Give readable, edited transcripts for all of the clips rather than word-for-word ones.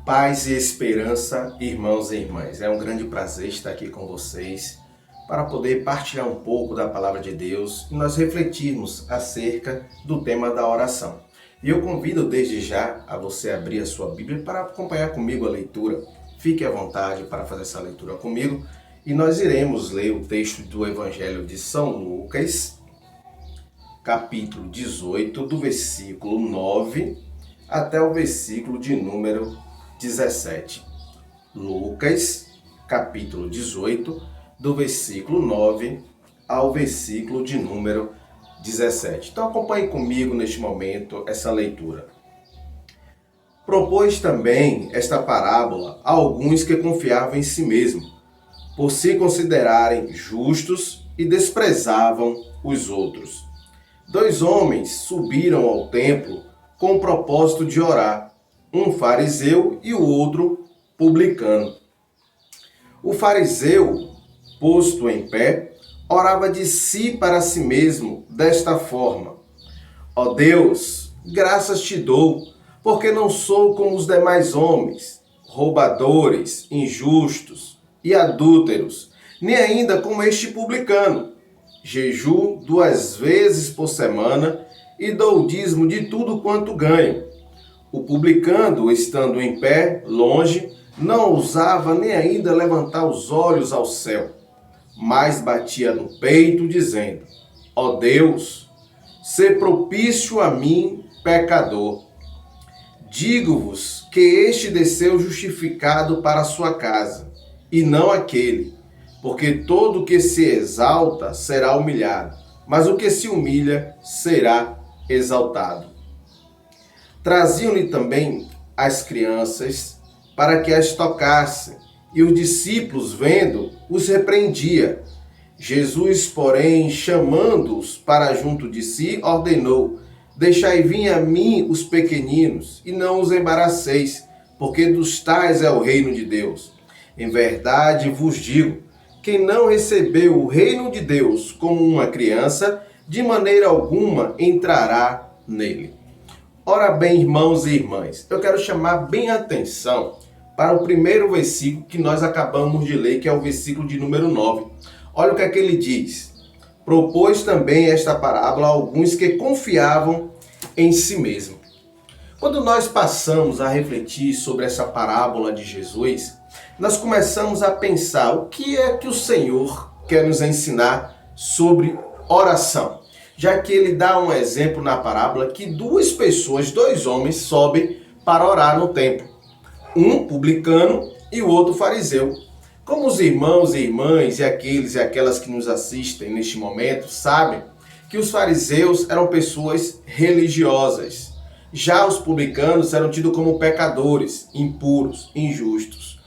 Paz e esperança, irmãos e irmãs. É um grande prazer estar aqui com vocês para poder partilhar um pouco da palavra de Deus e nós refletirmos acerca do tema da oração. E eu convido desde já a você abrir a sua Bíblia para acompanhar comigo a leitura. Fique à vontade para fazer essa leitura comigo e nós iremos ler o texto do Evangelho de São Lucas, capítulo 18, do versículo 9 até o versículo de número 17. Lucas, capítulo 18, do versículo 9 ao versículo de número 17. Então acompanhe comigo neste momento essa leitura. Propôs também esta parábola a alguns que confiavam em si mesmo, por se considerarem justos e desprezavam os outros. 2 homens subiram ao templo com o propósito de orar, um fariseu e o outro publicano. O fariseu, posto em pé, orava de si para si mesmo desta forma: Ó Deus, graças te dou, porque não sou como os demais homens, roubadores, injustos e adúlteros, nem ainda como este publicano. Jejuo 2 vezes por semana e dou o dízimo de tudo quanto ganho. O publicano, estando em pé, longe, não ousava nem ainda levantar os olhos ao céu, mas batia no peito, dizendo: Ó Deus, sê propício a mim, pecador. Digo-vos que este desceu justificado para a sua casa, e não aquele, porque todo o que se exalta será humilhado, mas o que se humilha será exaltado. Traziam-lhe também as crianças para que as tocassem, e os discípulos, vendo, os repreendia. Jesus, porém, chamando-os para junto de si, ordenou: Deixai vir a mim os pequeninos, e não os embaraceis, porque dos tais é o reino de Deus. Em verdade vos digo, quem não recebeu o reino de Deus como uma criança, de maneira alguma entrará nele. Ora bem, irmãos e irmãs, eu quero chamar bem a atenção para o primeiro versículo que nós acabamos de ler, que é o versículo de número 9. Olha o que é que ele diz. Propôs também esta parábola a alguns que confiavam em si mesmo. Quando nós passamos a refletir sobre essa parábola de Jesus, nós começamos a pensar o que é que o Senhor quer nos ensinar sobre oração. Já que ele dá um exemplo na parábola que 2 pessoas, 2 homens, sobem para orar no templo. Um publicano e o outro fariseu. Como os irmãos e irmãs e aqueles e aquelas que nos assistem neste momento sabem que os fariseus eram pessoas religiosas. Já os publicanos eram tidos como pecadores, impuros, injustos.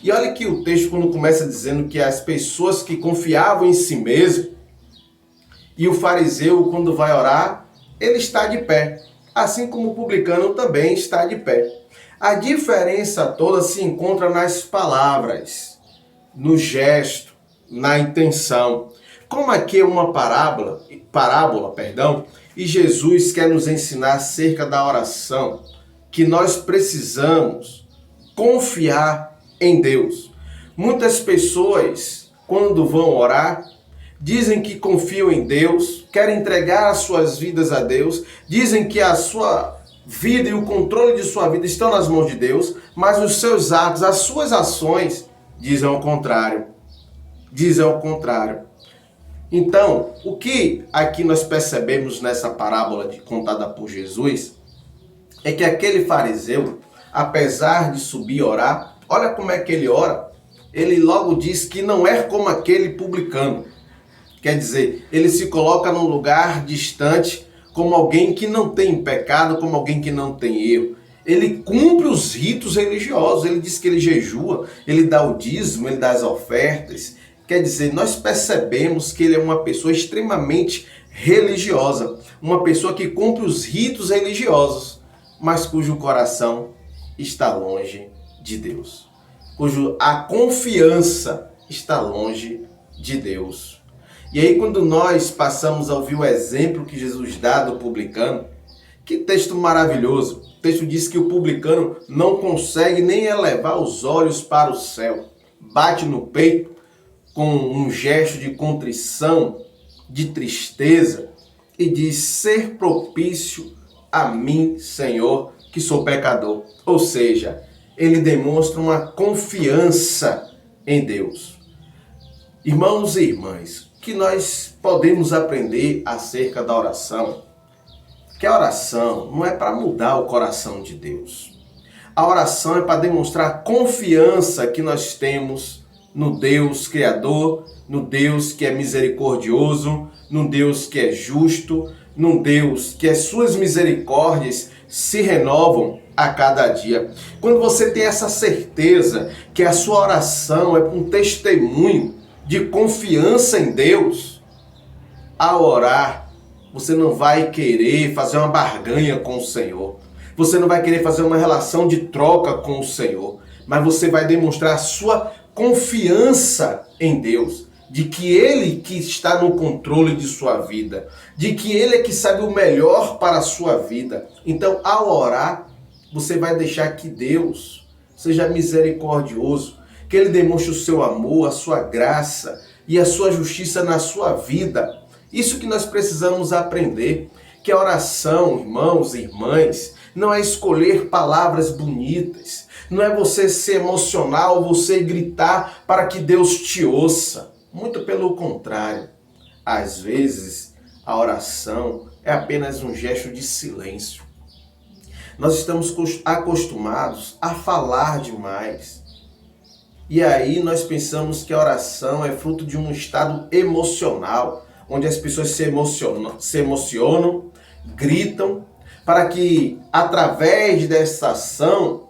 E olha que o texto quando começa dizendo que as pessoas que confiavam em si mesmo, e o fariseu, quando vai orar, ele está de pé, assim como o publicano também está de pé. A diferença toda se encontra nas palavras, no gesto, na intenção. Como aqui é uma parábola, e Jesus quer nos ensinar acerca da oração, que nós precisamos confiar em Deus. Muitas pessoas, quando vão orar, dizem que confiam em Deus, querem entregar as suas vidas a Deus, dizem que a sua vida e o controle de sua vida estão nas mãos de Deus, mas os seus atos, as suas ações, dizem ao contrário. Dizem ao contrário. Então, o que aqui nós percebemos nessa parábola contada por Jesus é que aquele fariseu, apesar de subir e orar, olha como é que ele ora. Ele logo diz que não é como aquele publicano. Quer dizer, ele se coloca num lugar distante, como alguém que não tem pecado, como alguém que não tem erro. Ele cumpre os ritos religiosos, ele diz que ele jejua, ele dá o dízimo, ele dá as ofertas. Quer dizer, nós percebemos que ele é uma pessoa extremamente religiosa, uma pessoa que cumpre os ritos religiosos, mas cujo coração está longe de Deus, cuja a confiança está longe de Deus. E aí, quando nós passamos a ouvir o exemplo que Jesus dá do publicano, que texto maravilhoso! O texto diz que o publicano não consegue nem elevar os olhos para o céu. Bate no peito com um gesto de contrição, de tristeza, e diz: ser propício a mim, Senhor, que sou pecador. Ou seja, ele demonstra uma confiança em Deus. Irmãos e irmãs, o que nós podemos aprender acerca da oração? Que a oração não é para mudar o coração de Deus. A oração é para demonstrar a confiança que nós temos no Deus Criador, no Deus que é misericordioso, no Deus que é justo, no Deus que as suas misericórdias se renovam a cada dia. Quando você tem essa certeza que a sua oração é um testemunho de confiança em Deus, ao orar, você não vai querer fazer uma barganha com o Senhor. Você não vai querer fazer uma relação de troca com o Senhor. Mas você vai demonstrar a sua confiança em Deus. De que Ele que está no controle de sua vida. De que Ele é que sabe o melhor para a sua vida. Então, ao orar, você vai deixar que Deus seja misericordioso. Que Ele demonstre o seu amor, a sua graça e a sua justiça na sua vida. Isso que nós precisamos aprender, que a oração, irmãos e irmãs, não é escolher palavras bonitas, não é você ser emocional, você gritar para que Deus te ouça. Muito pelo contrário. Às vezes, a oração é apenas um gesto de silêncio. Nós estamos acostumados a falar demais. E aí nós pensamos que a oração é fruto de um estado emocional, onde as pessoas se emocionam, gritam, para que através dessa ação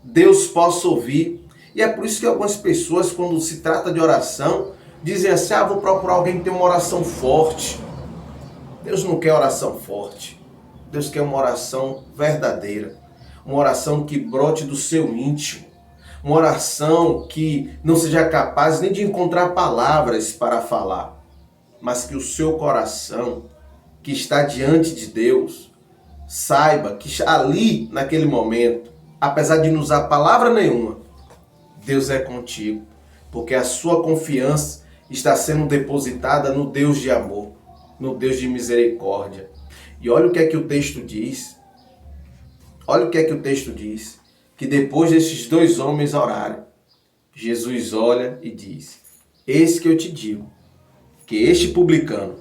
Deus possa ouvir. E é por isso que algumas pessoas, quando se trata de oração, dizem assim: vou procurar alguém que tem uma oração forte. Deus não quer oração forte. Deus quer uma oração verdadeira, uma oração que brote do seu íntimo, uma oração que não seja capaz nem de encontrar palavras para falar, mas que o seu coração, que está diante de Deus, saiba que ali, naquele momento, apesar de não usar palavra nenhuma, Deus é contigo, porque a sua confiança está sendo depositada no Deus de amor, no Deus de misericórdia. E olha o que é que o texto diz. Olha o que é que o texto diz. Que depois desses dois homens orarem, Jesus olha e diz: eis que eu te digo, que este publicano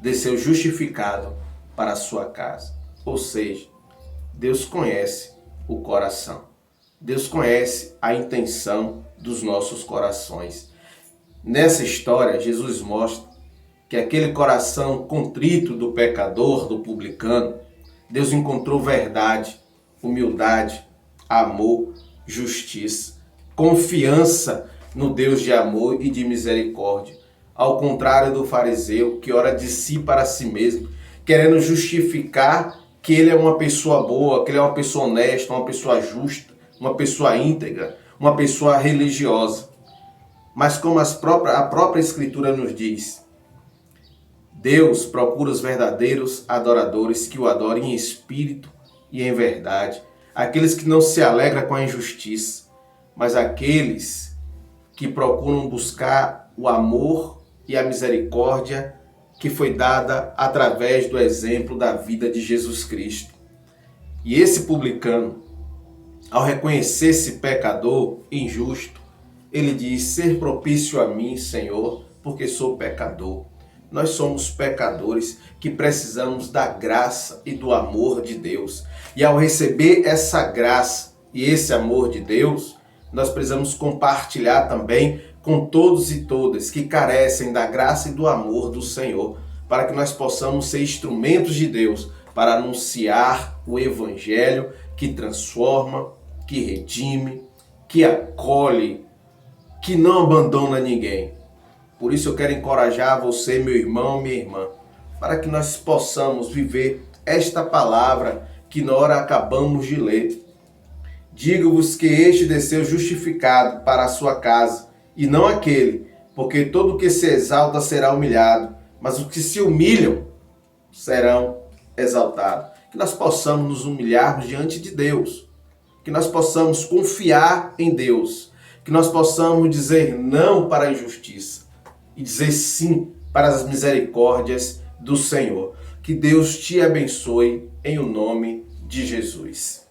desceu justificado para a sua casa. Ou seja, Deus conhece o coração. Deus conhece a intenção dos nossos corações. Nessa história, Jesus mostra que aquele coração contrito do pecador, do publicano, Deus encontrou verdade, humildade, amor, justiça, confiança no Deus de amor e de misericórdia. Ao contrário do fariseu, que ora de si para si mesmo, querendo justificar que ele é uma pessoa boa, que ele é uma pessoa honesta, uma pessoa justa, uma pessoa íntegra, uma pessoa religiosa. Mas como a própria Escritura nos diz, Deus procura os verdadeiros adoradores que o adorem em espírito e em verdade. Aqueles que não se alegram com a injustiça, mas aqueles que procuram buscar o amor e a misericórdia que foi dada através do exemplo da vida de Jesus Cristo. E esse publicano, ao reconhecer esse pecador injusto, ele diz: ser propício a mim, Senhor, porque sou pecador. Nós somos pecadores que precisamos da graça e do amor de Deus. E ao receber essa graça e esse amor de Deus, nós precisamos compartilhar também com todos e todas que carecem da graça e do amor do Senhor, para que nós possamos ser instrumentos de Deus para anunciar o Evangelho que transforma, que redime, que acolhe, que não abandona ninguém. Por isso eu quero encorajar você, meu irmão, minha irmã, para que nós possamos viver esta palavra que na hora acabamos de ler. Digo-vos que este desceu justificado para a sua casa, e não aquele, porque todo o que se exalta será humilhado, mas os que se humilham serão exaltados. Que nós possamos nos humilharmos diante de Deus, que nós possamos confiar em Deus, que nós possamos dizer não para a injustiça e dizer sim para as misericórdias do Senhor. Que Deus te abençoe em o nome de Jesus.